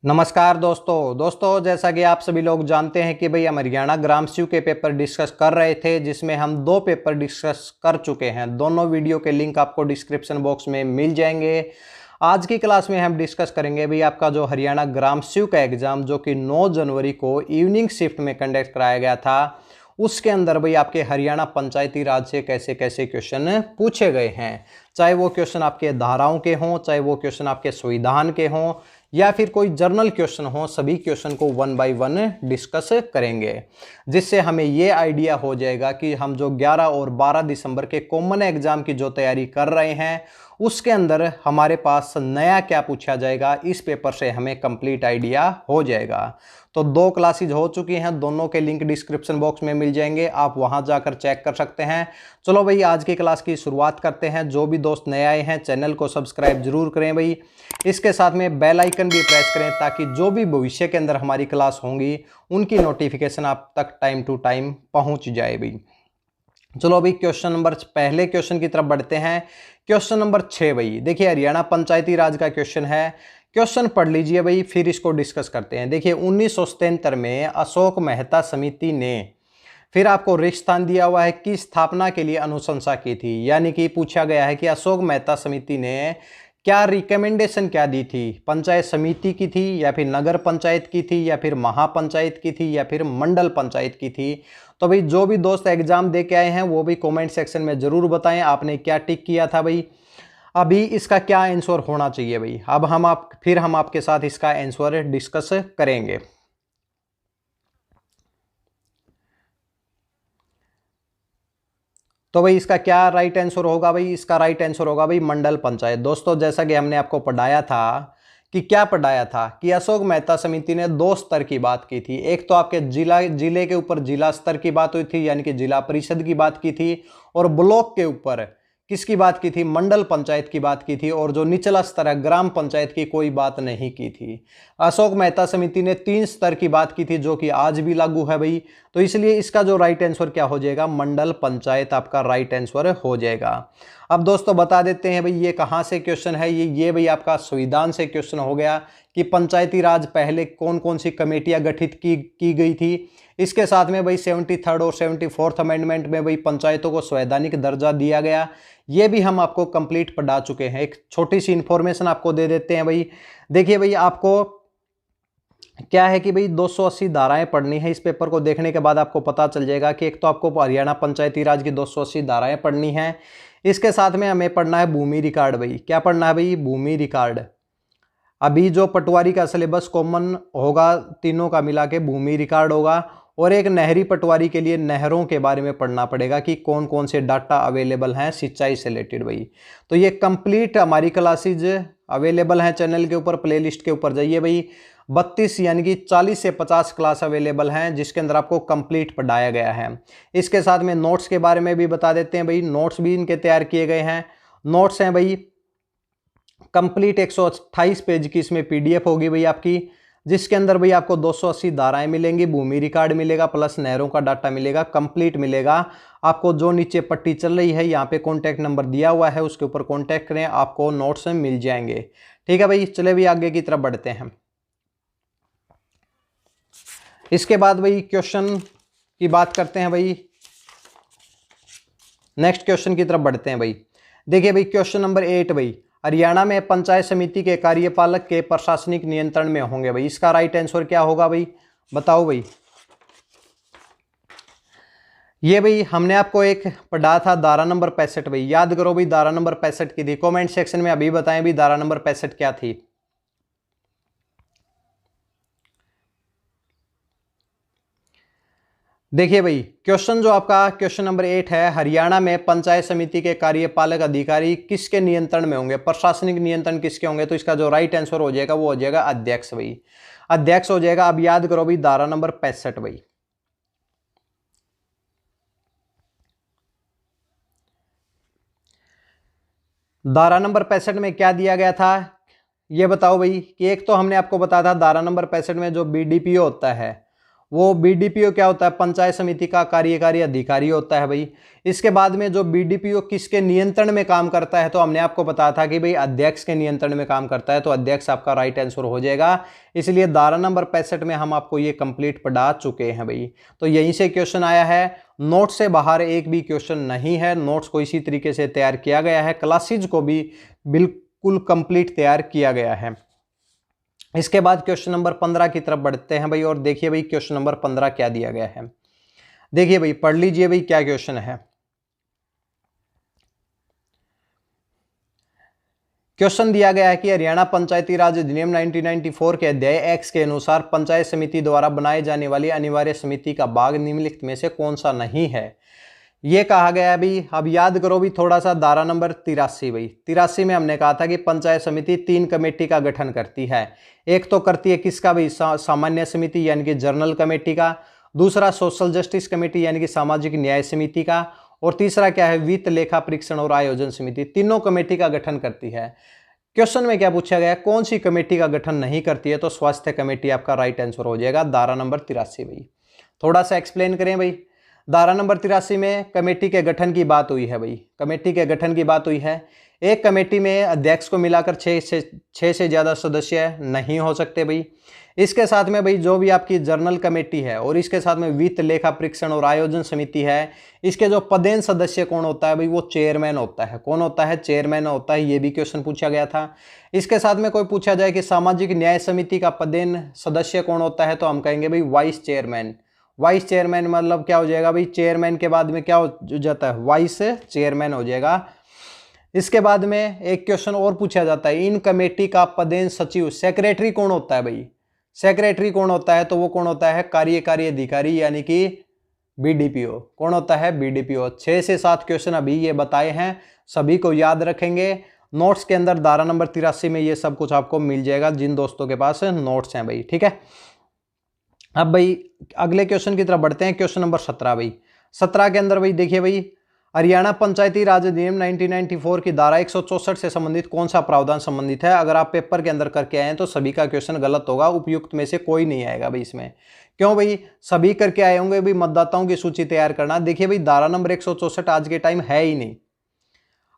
नमस्कार दोस्तों जैसा कि आप सभी लोग जानते हैं कि भाई हम हरियाणा ग्राम स्यू के पेपर डिस्कस कर रहे थे, जिसमें हम 2 पेपर डिस्कस कर चुके हैं। दोनों वीडियो के लिंक आपको डिस्क्रिप्शन बॉक्स में मिल जाएंगे। आज की क्लास में हम डिस्कस करेंगे भाई आपका जो हरियाणा ग्राम स्यू का एग्जाम जो कि 9 जनवरी को इवनिंग शिफ्ट में कंडक्ट कराया गया था, उसके अंदर भाई आपके हरियाणा पंचायती राज से कैसे कैसे क्वेश्चन पूछे गए हैं। चाहे वो क्वेश्चन आपके धाराओं के हों, चाहे वो क्वेश्चन आपके संविधान के हों, या फिर कोई जर्नल क्वेश्चन हो, सभी क्वेश्चन को 1 बाय 1 डिस्कस करेंगे, जिससे हमें ये आइडिया हो जाएगा कि हम जो 11 और 12 दिसंबर के कॉमन एग्जाम की जो तैयारी कर रहे हैं उसके अंदर हमारे पास नया क्या पूछा जाएगा, इस पेपर से हमें कंप्लीट आइडिया हो जाएगा। तो 2 क्लासेज हो चुकी हैं, दोनों के लिंक डिस्क्रिप्शन बॉक्स में मिल जाएंगे, आप वहां जाकर चेक कर सकते हैं। चलो भाई आज की क्लास की शुरुआत करते हैं। जो भी दोस्त नए आए हैं चैनल को सब्सक्राइब जरूर करें भाई, इसके साथ में बेल आइकन भी प्रेस करें ताकि जो भी भविष्य के अंदर हमारी क्लास होंगी उनकी नोटिफिकेशन आप तक टाइम टू टाइम पहुंच जाए भाई। चलो अभी पहले क्वेश्चन की तरफ बढ़ते हैं। क्वेश्चन नंबर 6 भाई, देखिए हरियाणा पंचायती राज का क्वेश्चन है। क्वेश्चन पढ़ लीजिए भाई, फिर इसको डिस्कस करते हैं। देखिए 1977 में अशोक मेहता समिति ने, फिर आपको रिक्त स्थान दिया हुआ है, की स्थापना के लिए अनुशंसा की थी। यानी कि पूछा गया है कि अशोक मेहता समिति ने क्या रिकमेंडेशन क्या दी थी, पंचायत समिति की थी या फिर नगर पंचायत की थी या फिर महापंचायत की थी या फिर मंडल पंचायत की थी। तो भाई जो भी दोस्त एग्जाम दे के आए हैं वो भी कमेंट सेक्शन में जरूर बताएं आपने क्या टिक किया था भाई। अभी इसका क्या आंसर होना चाहिए भाई, अब हम आपके साथ इसका आंसर डिस्कस करेंगे। तो भाई इसका क्या राइट आंसर होगा भाई, इसका राइट आंसर होगा भाई मंडल पंचायत। दोस्तों जैसा कि हमने आपको पढ़ाया था कि क्या पढ़ाया था कि अशोक मेहता समिति ने 2 स्तर की बात की थी। एक तो आपके जिले के ऊपर जिला स्तर की बात हुई थी, यानी कि जिला परिषद की बात की थी, और ब्लॉक के ऊपर किसकी बात की थी, मंडल पंचायत की बात की थी, और जो निचला स्तर है ग्राम पंचायत की कोई बात नहीं की थी। अशोक मेहता समिति ने 3 स्तर की बात की थी जो कि आज भी लागू है भाई। तो इसलिए इसका जो राइट आंसर क्या हो जाएगा, मंडल पंचायत आपका राइट आंसर हो जाएगा। अब दोस्तों बता देते हैं भाई ये कहाँ से क्वेश्चन है। ये भाई आपका संविधान से क्वेश्चन हो गया कि पंचायती राज पहले कौन कौन सी कमेटियां गठित की गई थी। इसके साथ में भाई 73rd और 74th अमेंडमेंट में भाई पंचायतों को संवैधानिक दर्जा दिया गया। ये भी हम आपको कंप्लीट पढ़ा चुके हैं। एक छोटी सी इंफॉर्मेशन आपको दे देते हैं भाई। देखिए भाई आपको क्या है कि भाई 280 धाराएं पढ़नी है। इस पेपर को देखने के बाद आपको पता चल जाएगा कि एक तो आपको हरियाणा पंचायती राज की 280 धाराएं पढ़नी है, इसके साथ में हमें पढ़ना है भूमि रिकॉर्ड भाई। क्या पढ़ना है भाई, भूमि रिकॉर्ड। अभी जो पटवारी का सिलेबस कॉमन होगा तीनों का मिला के भूमि रिकॉर्ड होगा, और एक नहरी पटवारी के लिए नहरों के बारे में पढ़ना पड़ेगा कि कौन कौन से डाटा अवेलेबल हैं सिंचाई से रिलेटेड भाई। तो ये कंप्लीट हमारी क्लासेज अवेलेबल हैं चैनल के ऊपर, प्लेलिस्ट के ऊपर जाइए भाई। 32 यानी कि 40 से 50 क्लास अवेलेबल हैं जिसके अंदर आपको कंप्लीट पढ़ाया गया है। इसके साथ में नोट्स के बारे में भी बता देते हैं भाई। नोट्स भी इनके तैयार किए गए हैं। नोट्स हैं भाई कंप्लीट 128 पेज की इसमें पीडीएफ होगी भाई आपकी, जिसके अंदर भाई आपको 280 धाराएं मिलेंगी, भूमि रिकॉर्ड मिलेगा, प्लस नहरों का डाटा मिलेगा, कंप्लीट मिलेगा आपको। जो नीचे पट्टी चल रही है यहाँ पे कॉन्टैक्ट नंबर दिया हुआ है, उसके ऊपर कॉन्टैक्ट करें, आपको नोट्स मिल जाएंगे। ठीक है भाई, चले भाई आगे की तरफ बढ़ते हैं। इसके बाद भाई क्वेश्चन की बात करते हैं भाई, नेक्स्ट क्वेश्चन की तरफ बढ़ते हैं भाई। देखिए भाई क्वेश्चन नंबर 8 भाई, हरियाणा में पंचायत समिति के कार्यपालक के प्रशासनिक नियंत्रण में होंगे भाई। इसका राइट आंसर क्या होगा भाई, बताओ भाई। ये भाई हमने आपको एक पढ़ा था धारा नंबर 65 भाई, याद करो भाई धारा नंबर 65 की थी। कमेंट सेक्शन में अभी बताएं भाई धारा नंबर 65 क्या थी। देखिए भाई क्वेश्चन जो आपका क्वेश्चन नंबर 8 है, हरियाणा में पंचायत समिति के कार्यपालक अधिकारी किसके नियंत्रण में होंगे, प्रशासनिक नियंत्रण किसके होंगे। तो इसका जो राइट आंसर हो जाएगा वो हो जाएगा अध्यक्ष भाई, अध्यक्ष हो जाएगा। अब याद करो भाई धारा नंबर 65 भाई। धारा नंबर 65 में क्या दिया गया था ये बताओ भाई। कि एक तो हमने आपको बताया था धारा नंबर 65 में जो बीडीपीओ होता है वो बीडीपीओ क्या होता है, पंचायत समिति का कार्यकारी अधिकारी होता है भाई। इसके बाद में जो बीडीपीओ किसके नियंत्रण में काम करता है, तो हमने आपको बताया था कि भाई अध्यक्ष के नियंत्रण में काम करता है, तो अध्यक्ष आपका राइट आंसर हो जाएगा। इसलिए धारा नंबर 65 में हम आपको ये कंप्लीट पढ़ा चुके हैं भाई। तो यहीं से क्वेश्चन आया है, नोट से बाहर एक भी क्वेश्चन नहीं है, नोट्स को इसी तरीके से तैयार किया गया है, क्लासेज को भी बिल्कुल कंप्लीट तैयार किया गया है। इसके बाद क्वेश्चन नंबर 15 की तरफ बढ़ते हैं भाई, और देखिए भाई क्वेश्चन नंबर 15 क्या दिया गया है। देखिए भाई, पढ़ लीजिए भाई क्या क्वेश्चन है। क्वेश्चन दिया गया है कि हरियाणा पंचायती राज अधिनियम 1994 के अध्याय एक्स के अनुसार पंचायत समिति द्वारा बनाई जाने वाली अनिवार्य समिति का भाग निम्नलिखित में से कौन सा नहीं है। ये कहा गया है भाई। अब याद करो भी थोड़ा सा, धारा नंबर 83 भाई, 83 में हमने कहा था कि पंचायत समिति 3 कमेटी का गठन करती है। एक तो करती है किसका भाई, सामान्य समिति यानी कि जनरल कमेटी का, दूसरा सोशल जस्टिस कमेटी यानी कि सामाजिक न्याय समिति का, और तीसरा क्या है, वित्त लेखा परीक्षण और आयोजन समिति। तीनों कमेटी का गठन करती है। क्वेश्चन में क्या पूछा गया, कौन सी कमेटी का गठन नहीं करती है, तो स्वास्थ्य कमेटी आपका राइट आंसर हो जाएगा, धारा नंबर 83 भाई। थोड़ा सा एक्सप्लेन करें भाई। धारा नंबर 83 में कमेटी के गठन की बात हुई है भाई, कमेटी के गठन की बात हुई है। एक कमेटी में अध्यक्ष को मिलाकर 6 से ज़्यादा सदस्य नहीं हो सकते भाई। इसके साथ में भाई जो भी आपकी जर्नल कमेटी है, और इसके साथ में वित्त लेखा परीक्षण और आयोजन समिति है, इसके जो पदेन सदस्य कौन होता है भाई, वो चेयरमैन होता है। कौन होता है, चेयरमैन होता है। ये भी क्वेश्चन पूछा गया था। इसके साथ में कोई पूछा जाए कि सामाजिक न्याय समिति का पदेन सदस्य कौन होता है, तो हम कहेंगे भाई वाइस चेयरमैन। वाइस चेयरमैन मतलब क्या हो जाएगा भाई, चेयरमैन के बाद में क्या हो जाता है, वाइस चेयरमैन हो जाएगा। इसके बाद में एक क्वेश्चन और पूछा जाता है, इन कमेटी का पदेन सचिव सेक्रेटरी कौन होता है भाई, सेक्रेटरी कौन होता है, तो वो कौन होता है, कार्यकारी अधिकारी यानी कि बीडीपीओ। कौन होता है, बीडीपीओ। 6 से 7 क्वेश्चन अभी ये बताए हैं, सभी को याद रखेंगे। नोट्स के अंदर धारा नंबर 83 में ये सब कुछ आपको मिल जाएगा, जिन दोस्तों के पास नोट्स हैं भाई, ठीक है। अब भाई अगले क्वेश्चन की तरफ बढ़ते हैं। क्वेश्चन नंबर 17 भाई। 17 के अंदर भाई देखिए भाई, हरियाणा पंचायती राज अधिनियम 1994 की धारा 164 से संबंधित कौन सा प्रावधान संबंधित है। अगर आप पेपर के अंदर करके आए हैं तो सभी का क्वेश्चन गलत होगा, उपयुक्त में से कोई नहीं आएगा भाई इसमें। क्यों भाई, सभी करके आए होंगे भाई मतदाताओं की सूची तैयार करना। देखिए भाई, धारा नंबर 164 आज के टाइम है ही नहीं।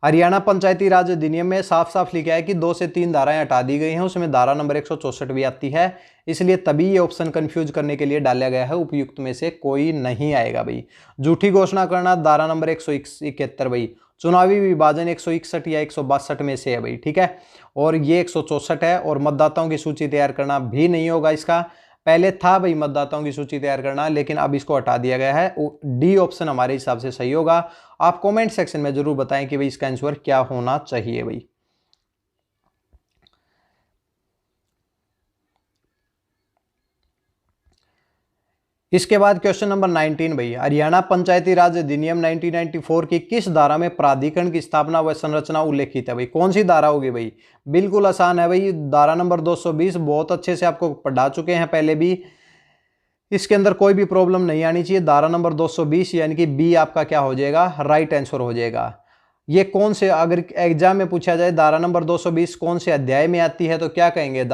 हरियाणा पंचायती राज अधिनियम में साफ साफ लिखा है कि 2 से 3 धाराएं हटा दी गई हैं, उसमें धारा नंबर 164 भी आती है। इसलिए तभी ये ऑप्शन कंफ्यूज करने के लिए डाला गया है, उपयुक्त में से कोई नहीं आएगा भाई। झूठी घोषणा करना धारा नंबर 171 भाई। चुनावी विभाजन 161 या 162 में से है भाई, ठीक है। और ये 164 है। और मतदाताओं की सूची तैयार करना भी नहीं होगा इसका। पहले था भाई मतदाताओं की सूची तैयार करना, लेकिन अब इसको हटा दिया गया है। डी ऑप्शन हमारे हिसाब से सही होगा। आप कमेंट सेक्शन में जरूर बताएं कि भाई इसका आंसर क्या होना चाहिए भाई। इसके बाद क्वेश्चन नंबर 19 भाई, हरियाणा पंचायती राज अधिनियम 1994 की किस धारा में प्राधिकरण की स्थापना व संरचना उल्लेखित है भाई। कौन सी धारा होगी भाई, बिल्कुल आसान है भाई, धारा नंबर 220। बहुत अच्छे से आपको पढ़ा चुके हैं पहले भी, इसके अंदर कोई भी प्रॉब्लम नहीं आनी चाहिए। धारा नंबर 220 यानी कि बी आपका क्या हो जाएगा, राइट आंसर हो जाएगा। ये कौन से, अगर एग्जाम में पूछा जाए धारा नंबर 220 कौन से अध्याय में आती है, तो क्या कहेंगे,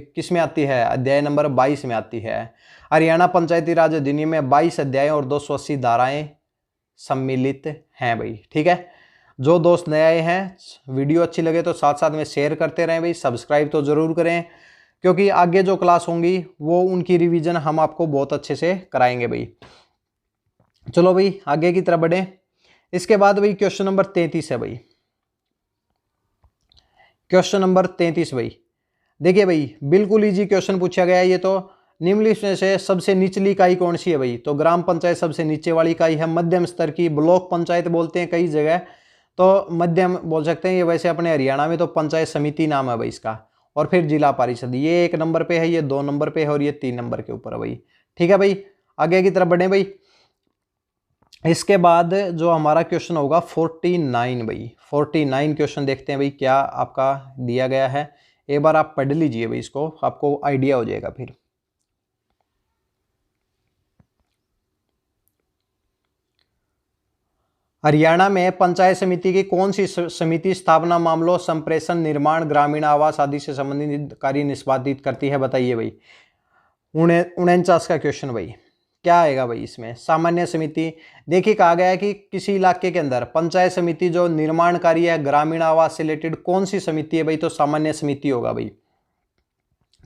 किस में आती है, अध्याय नंबर 22 में आती है। हरियाणा पंचायती राज अधिनियम में 22 अध्याय और 280 धाराएं सम्मिलित हैं भाई, ठीक है। जो दोस्त नए आए हैं, वीडियो अच्छी लगे तो साथ साथ में शेयर करते रहें भाई, सब्सक्राइब तो जरूर करें, क्योंकि आगे जो क्लास होंगी वो उनकी रिवीजन हम आपको बहुत अच्छे से कराएंगे भाई। चलो भाई आगे की तरफ बढ़ें। इसके बाद भाई क्वेश्चन नंबर 33 है भाई। क्वेश्चन नंबर 33 भाई, देखिए भाई बिल्कुल इजी क्वेश्चन पूछा गया है। ये तो निम्नलिखित में से सबसे निचली इकाई कौन सी है भाई, तो ग्राम पंचायत सबसे नीचे वाली इकाई है। मध्यम स्तर की ब्लॉक पंचायत बोलते हैं कई जगह, तो मध्यम बोल सकते हैं। ये वैसे अपने हरियाणा में तो पंचायत समिति नाम है भाई इसका। और फिर जिला परिषद, ये 1 नंबर पे है, ये 2 नंबर पे है, और ये 3 नंबर के ऊपर है भाई, ठीक है भाई। आगे की तरफ बढ़े भाई। इसके बाद जो हमारा क्वेश्चन होगा 49 भाई। 49 क्वेश्चन देखते हैं भाई क्या आपका दिया गया है। एक बार आप पढ़ लीजिए भाई इसको, आपको आइडिया हो जाएगा फिर। हरियाणा में पंचायत समिति की कौन सी समिति स्थापना मामलों, संप्रेषण, निर्माण, ग्रामीण आवास आदि से संबंधित कार्य निष्पादित करती है, बताइए भाई। 49 का क्वेश्चन भाई क्या आएगा भाई इसमें? सामान्य समिति। देखिए कहा गया है कि किसी इलाके के अंदर पंचायत समिति जो निर्माण कार्य है ग्रामीण आवास से रिलेटेड कौन सी समिति है भाई? तो सामान्य समिति होगा भाई।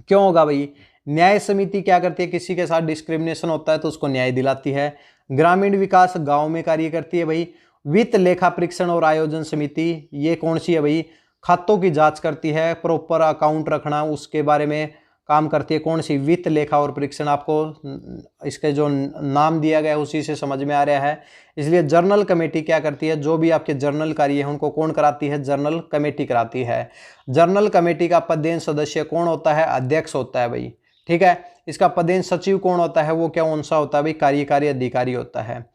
क्यों होगा भाई? न्याय समिति क्या करती है? किसी के साथ डिस्क्रिमिनेशन होता है तो उसको न्याय दिलाती है। ग्रामीण विकास गांव में कार्य करती है भाई। वित्त लेखा परीक्षण और आयोजन समिति ये कौन सी है भाई? खातों की जांच करती है, प्रॉपर अकाउंट रखना उसके बारे में काम करती है। कौन सी? वित्त लेखा और परीक्षण। आपको इसके जो नाम दिया गया है उसी से समझ में आ रहा है। इसलिए जर्नल कमेटी क्या करती है? जो भी आपके जर्नल कार्य है उनको कौन कराती है? जर्नल कमेटी कराती है। जर्नल कमेटी का पदेन सदस्य कौन होता है? अध्यक्ष होता है भाई। ठीक है। इसका पदेन सचिव कौन होता है? वो क्या कौन सा होता है भाई? कार्यकारी अधिकारी होता है।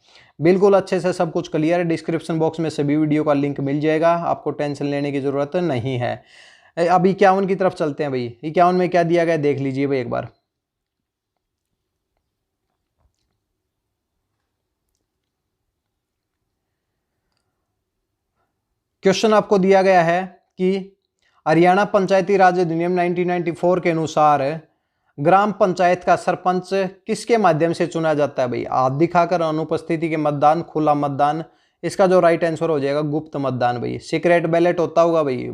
बिल्कुल अच्छे से सब कुछ क्लियर है। डिस्क्रिप्शन बॉक्स में सभी वीडियो का लिंक मिल जाएगा, आपको टेंशन लेने की जरूरत नहीं है। अब 51 की तरफ चलते हैं भाई। 51 में क्या दिया गया देख लीजिए भाई एक बार। क्वेश्चन आपको दिया गया है कि हरियाणा पंचायती राज अधिनियम 1994 के अनुसार ग्राम पंचायत का सरपंच किसके माध्यम से चुना जाता है भाई? हाथ दिखाकर, अनुपस्थिति के मतदान, खुला मतदान। इसका जो राइट आंसर हो जाएगा गुप्त मतदान भाई। सीक्रेट बैलेट होता होगा भाई,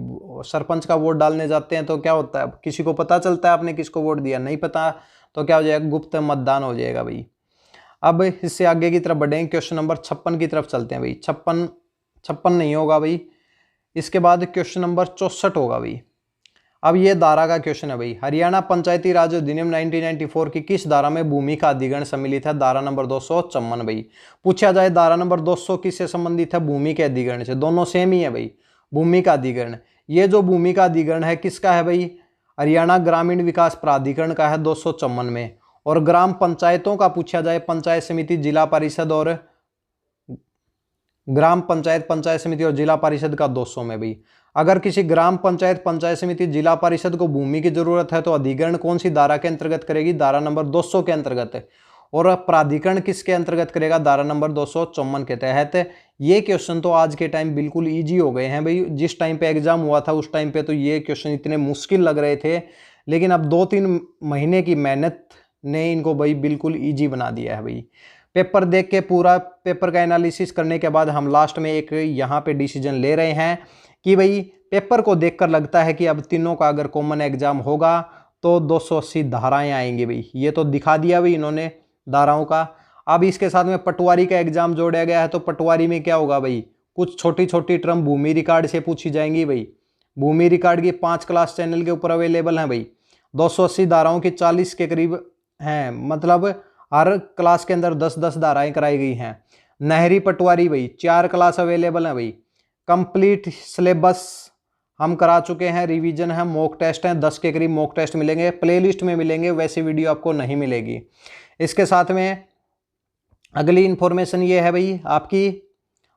सरपंच का वोट डालने जाते हैं तो क्या होता है? किसी को पता चलता है आपने किसको वोट दिया? नहीं पता तो क्या हो जाएगा? गुप्त मतदान हो जाएगा भाई। अब इससे आगे की तरफ बढ़ेंगे, क्वेश्चन नंबर 56 की तरफ चलते हैं भाई। 56 नहीं होगा भाई। इसके बाद क्वेश्चन नंबर 64 होगा भाई। अब ये धारा का क्वेश्चन है भाई। हरियाणा पंचायती राज अधिनियम 1994 की किस धारा में भूमि का अधिग्रहण सम्मिलित है? धारा नंबर 254 भाई। पूछा जाए धारा नंबर 200 किससे संबंधित है? भूमि के अधिग्रहण से। दोनों सेम ही है भाई। भूमि का अधिग्रहण, ये जो भूमि का अधिग्रहण है किसका है भाई? हरियाणा ग्रामीण विकास प्राधिकरण का है 254 में। और ग्राम पंचायतों का पूछा जाए, पंचायत समिति, जिला परिषद और ग्राम पंचायत, पंचायत समिति और जिला परिषद का 200 में भाई। अगर किसी ग्राम पंचायत, पंचायत समिति, जिला परिषद को भूमि की जरूरत है तो अधिग्रहण कौन सी धारा के अंतर्गत करेगी? धारा नंबर 200 के अंतर्गत। और प्राधिकरण किसके अंतर्गत करेगा? धारा नंबर 254 के तहत। ये क्वेश्चन तो आज के टाइम बिल्कुल ईजी हो गए हैं भाई। जिस टाइम पे एग्जाम हुआ था उस टाइम पे तो ये क्वेश्चन इतने मुश्किल लग रहे थे, लेकिन अब 2-3 महीने की मेहनत ने इनको भाई बिल्कुल ईजी बना दिया है भाई। पेपर देख के पूरा पेपर का एनालिसिस करने के बाद हम लास्ट में एक यहाँ पे डिसीजन ले रहे हैं कि भाई पेपर को देखकर लगता है कि अब तीनों का अगर कॉमन एग्जाम होगा तो 280 धाराएं आएंगी भाई। ये तो दिखा दिया भाई इन्होंने धाराओं का। अब इसके साथ में पटवारी का एग्जाम जोड़ा गया है तो पटवारी में क्या होगा भाई? कुछ छोटी छोटी टर्म भूमि रिकॉर्ड से पूछी जाएंगी भाई। भूमि रिकॉर्ड की 5 क्लास चैनल के ऊपर अवेलेबल है भाई। 280 धाराओं की 40 के करीब हैं, मतलब हर क्लास के अंदर 10-10 धाराएं कराई गई हैं। नहरी पटवारी भाई 4 क्लास अवेलेबल है भाई। कंप्लीट सिलेबस हम करा चुके हैं, रिवीजन है, मॉक टेस्ट हैं, 10 के करीब मॉक टेस्ट मिलेंगे, प्लेलिस्ट में मिलेंगे, वैसे वीडियो आपको नहीं मिलेगी। इसके साथ में अगली इंफॉर्मेशन ये है भाई आपकी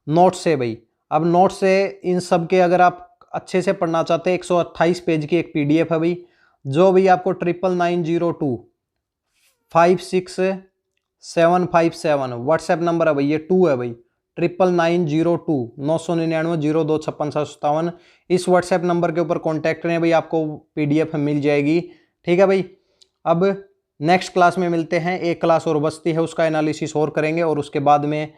नोट्स से भाई। अब नोट्स से इन सब के अगर आप अच्छे से पढ़ना चाहते हैं 128 पेज की एक PDF है भाई, जो भी आपको 9990256757 व्हाट्सएप नंबर है भाई। ये 2 है भाई, 9902 इस व्हाट्सएप नंबर के ऊपर कॉन्टैक्ट करें भाई, आपको PDF मिल जाएगी। ठीक है भाई। अब नेक्स्ट क्लास में मिलते हैं। एक क्लास और बचती है, उसका एनालिसिस और करेंगे और उसके बाद में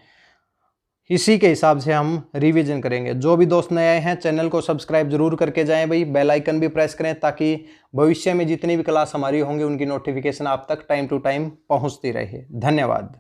इसी के हिसाब से हम रिवीजन करेंगे। जो भी दोस्त नए आए हैं चैनल को सब्सक्राइब जरूर करके जाएं भाई, बेल आइकन भी प्रेस करें ताकि भविष्य में जितनी भी क्लास हमारी होंगी उनकी नोटिफिकेशन आप तक टाइम टू टाइम पहुंचती रहे। धन्यवाद।